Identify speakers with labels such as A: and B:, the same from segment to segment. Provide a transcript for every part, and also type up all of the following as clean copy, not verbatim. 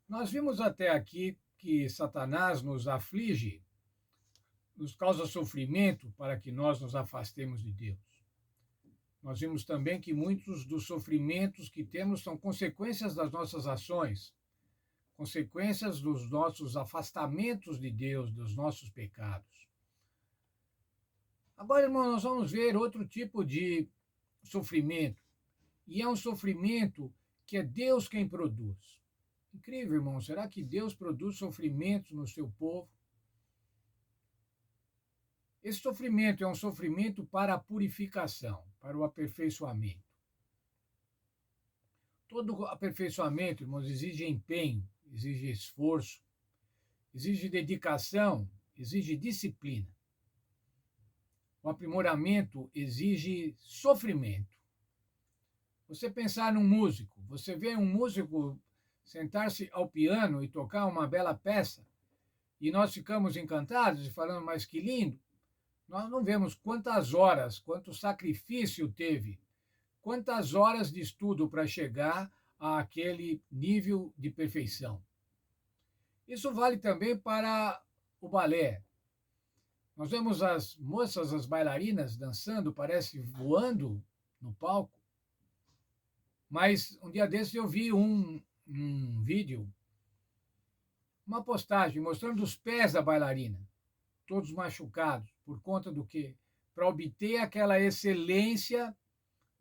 A: Nós vimos até aqui que Satanás nos aflige, nos causa sofrimento para que nós nos afastemos de Deus. Nós vimos também que muitos dos sofrimentos que temos são consequências das nossas ações, consequências dos nossos afastamentos de Deus, dos nossos pecados. Agora, irmão, nós vamos ver outro tipo de sofrimento, e é um sofrimento que é Deus quem produz. Incrível, irmão. Será que Deus produz sofrimento no seu povo? Esse sofrimento é um sofrimento para a purificação, para o aperfeiçoamento. Todo aperfeiçoamento, irmãos, exige empenho, exige esforço, exige dedicação, exige disciplina. O aprimoramento exige sofrimento. Você pensar num músico, você vê um músico sentar-se ao piano e tocar uma bela peça, e nós ficamos encantados e falando, mas que lindo. Nós não vemos quantas horas, quanto sacrifício teve, quantas horas de estudo para chegar àquele nível de perfeição. Isso vale também para o balé. Nós vemos as moças, as bailarinas dançando, parece voando no palco, mas um dia desses eu vi um vídeo, uma postagem mostrando os pés da bailarina, todos machucados, por conta do quê? Para obter aquela excelência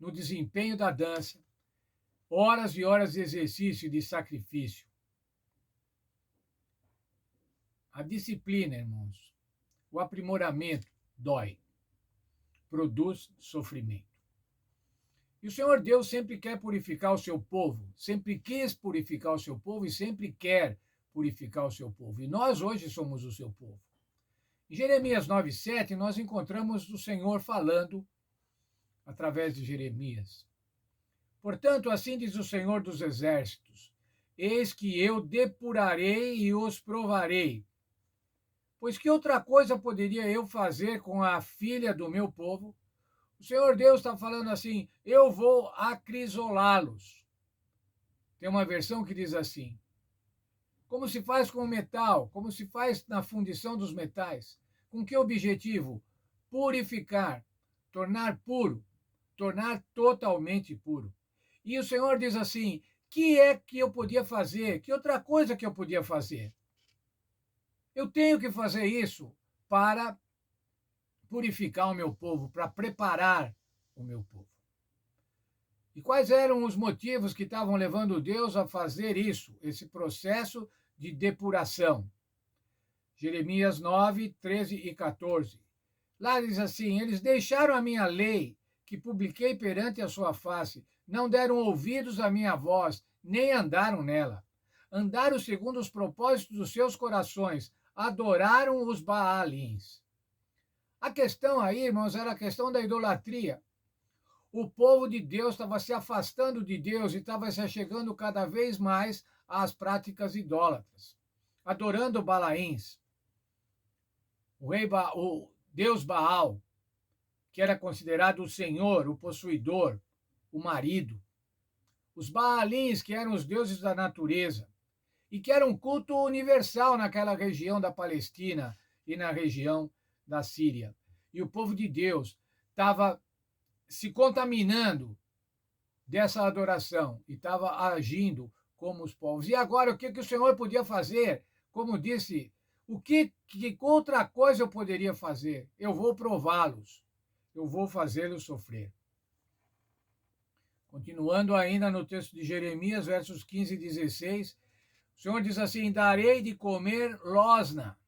A: no desempenho da dança, horas e horas de exercício e de sacrifício. A disciplina, irmãos, o aprimoramento dói, produz sofrimento. E o Senhor Deus sempre quer purificar o seu povo, sempre quis purificar o seu povo e sempre quer purificar o seu povo. E nós hoje somos o seu povo. Em Jeremias 9:7, nós encontramos o Senhor falando através de Jeremias. Portanto, assim diz o Senhor dos Exércitos: eis que eu depurarei e os provarei. Pois que outra coisa poderia eu fazer com a filha do meu povo? O Senhor Deus está falando assim: eu vou acrisolá-los. Tem uma versão que diz assim: como se faz com o metal, como se faz na fundição dos metais. Com que objetivo? Purificar, tornar puro, tornar totalmente puro. E o Senhor diz assim: que é que eu podia fazer? Que outra coisa que eu podia fazer? Eu tenho que fazer isso para purificar o meu povo, para preparar o meu povo. E quais eram os motivos que estavam levando Deus a fazer isso, esse processo de depuração? Jeremias 9, 13 e 14. Lá diz assim: eles deixaram a minha lei, que publiquei perante a sua face, não deram ouvidos à minha voz, nem andaram nela. Andaram segundo os propósitos dos seus corações, adoraram os Baalins. A questão aí, irmãos, era a questão da idolatria. O povo de Deus estava se afastando de Deus e estava se achegando cada vez mais às práticas idólatras, adorando Balaíns. O Deus Baal, que era considerado o senhor, o possuidor, o marido. Os Baalins, que eram os deuses da natureza, e que era um culto universal naquela região da Palestina e na região da Síria. E o povo de Deus estava se contaminando dessa adoração e estava agindo como os povos. E agora, o que o Senhor podia fazer? Como disse, que outra coisa eu poderia fazer? Eu vou prová-los, eu vou fazê-los sofrer. Continuando ainda no texto de Jeremias, versos 15 e 16, o Senhor diz assim: darei de comer losna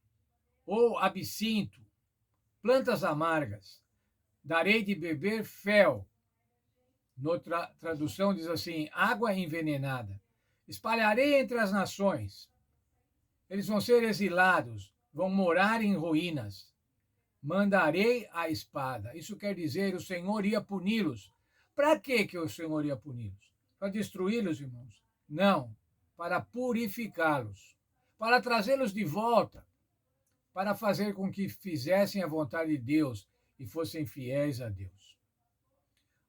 A: ou absinto, plantas amargas, darei de beber fel. Noutra tradução diz assim: água envenenada. Espalharei entre as nações. Eles vão ser exilados, vão morar em ruínas. Mandarei a espada. Isso quer dizer, o Senhor ia puni-los. Para que o Senhor ia puni-los? Para destruí-los, irmãos? Não, para purificá-los, para trazê-los de volta, para fazer com que fizessem a vontade de Deus e fossem fiéis a Deus.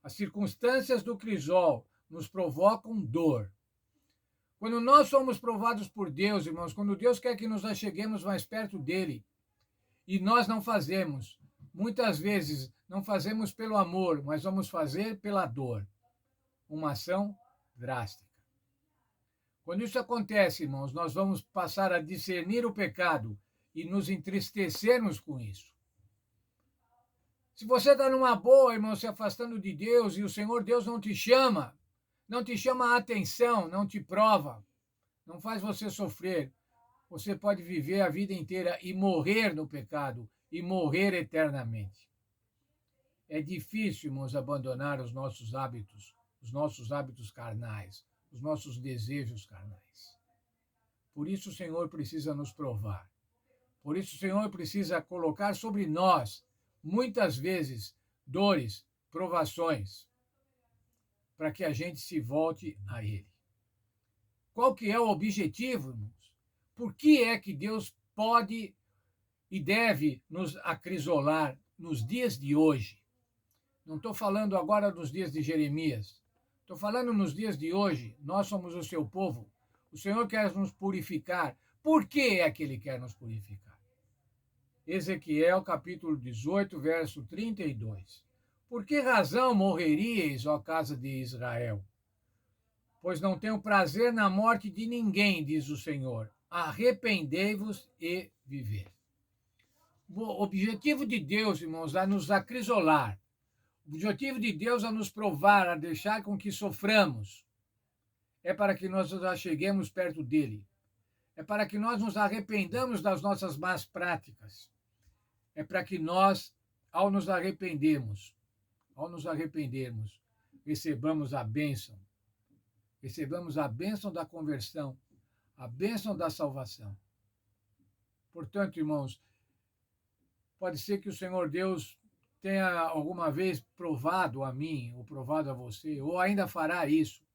A: As circunstâncias do crisol nos provocam dor. Quando nós somos provados por Deus, irmãos, quando Deus quer que nos acheguemos mais perto dele, e nós não fazemos, muitas vezes não fazemos pelo amor, mas vamos fazer pela dor. Uma ação drástica. Quando isso acontece, irmãos, nós vamos passar a discernir o pecado e nos entristecermos com isso. Se você está numa boa, irmão, se afastando de Deus e o Senhor Deus não te chama a atenção, não te prova, não faz você sofrer, você pode viver a vida inteira e morrer no pecado e morrer eternamente. É difícil, irmãos, abandonar os nossos hábitos carnais, os nossos desejos carnais. Por isso o Senhor precisa nos provar. Por isso o Senhor precisa colocar sobre nós, muitas vezes, dores, provações, para que a gente se volte a Ele. Qual que é o objetivo, irmãos? Por que é que Deus pode e deve nos acrisolar nos dias de hoje? Não estou falando agora dos dias de Jeremias. Estou falando nos dias de hoje. Nós somos o seu povo. O Senhor quer nos purificar. Por que é que Ele quer nos purificar? Ezequiel, capítulo 18, verso 32. Por que razão morreríeis, ó casa de Israel? Pois não tenho prazer na morte de ninguém, diz o Senhor. Arrependei-vos e viver. O objetivo de Deus, irmãos, é nos acrisolar. O objetivo de Deus é nos provar, a deixar com que soframos. É para que nós nos acheguemos perto dele. É para que nós nos arrependamos das nossas más práticas. É para que nós, ao nos arrependermos, recebamos a bênção. Recebamos a bênção da conversão, a bênção da salvação. Portanto, irmãos, pode ser que o Senhor Deus tenha alguma vez provado a mim, ou provado a você, ou ainda fará isso.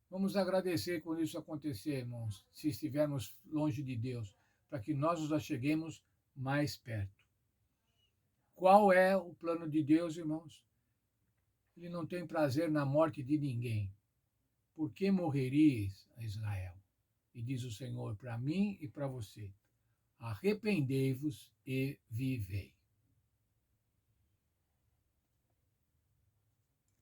A: Vamos agradecer quando isso acontecer, irmãos, se estivermos longe de Deus, para que nós nos acheguemos mais perto. Qual é o plano de Deus, irmãos? Ele não tem prazer na morte de ninguém. Por que morreríeis, Israel? E diz o Senhor para mim e para você: arrependei-vos e vivei.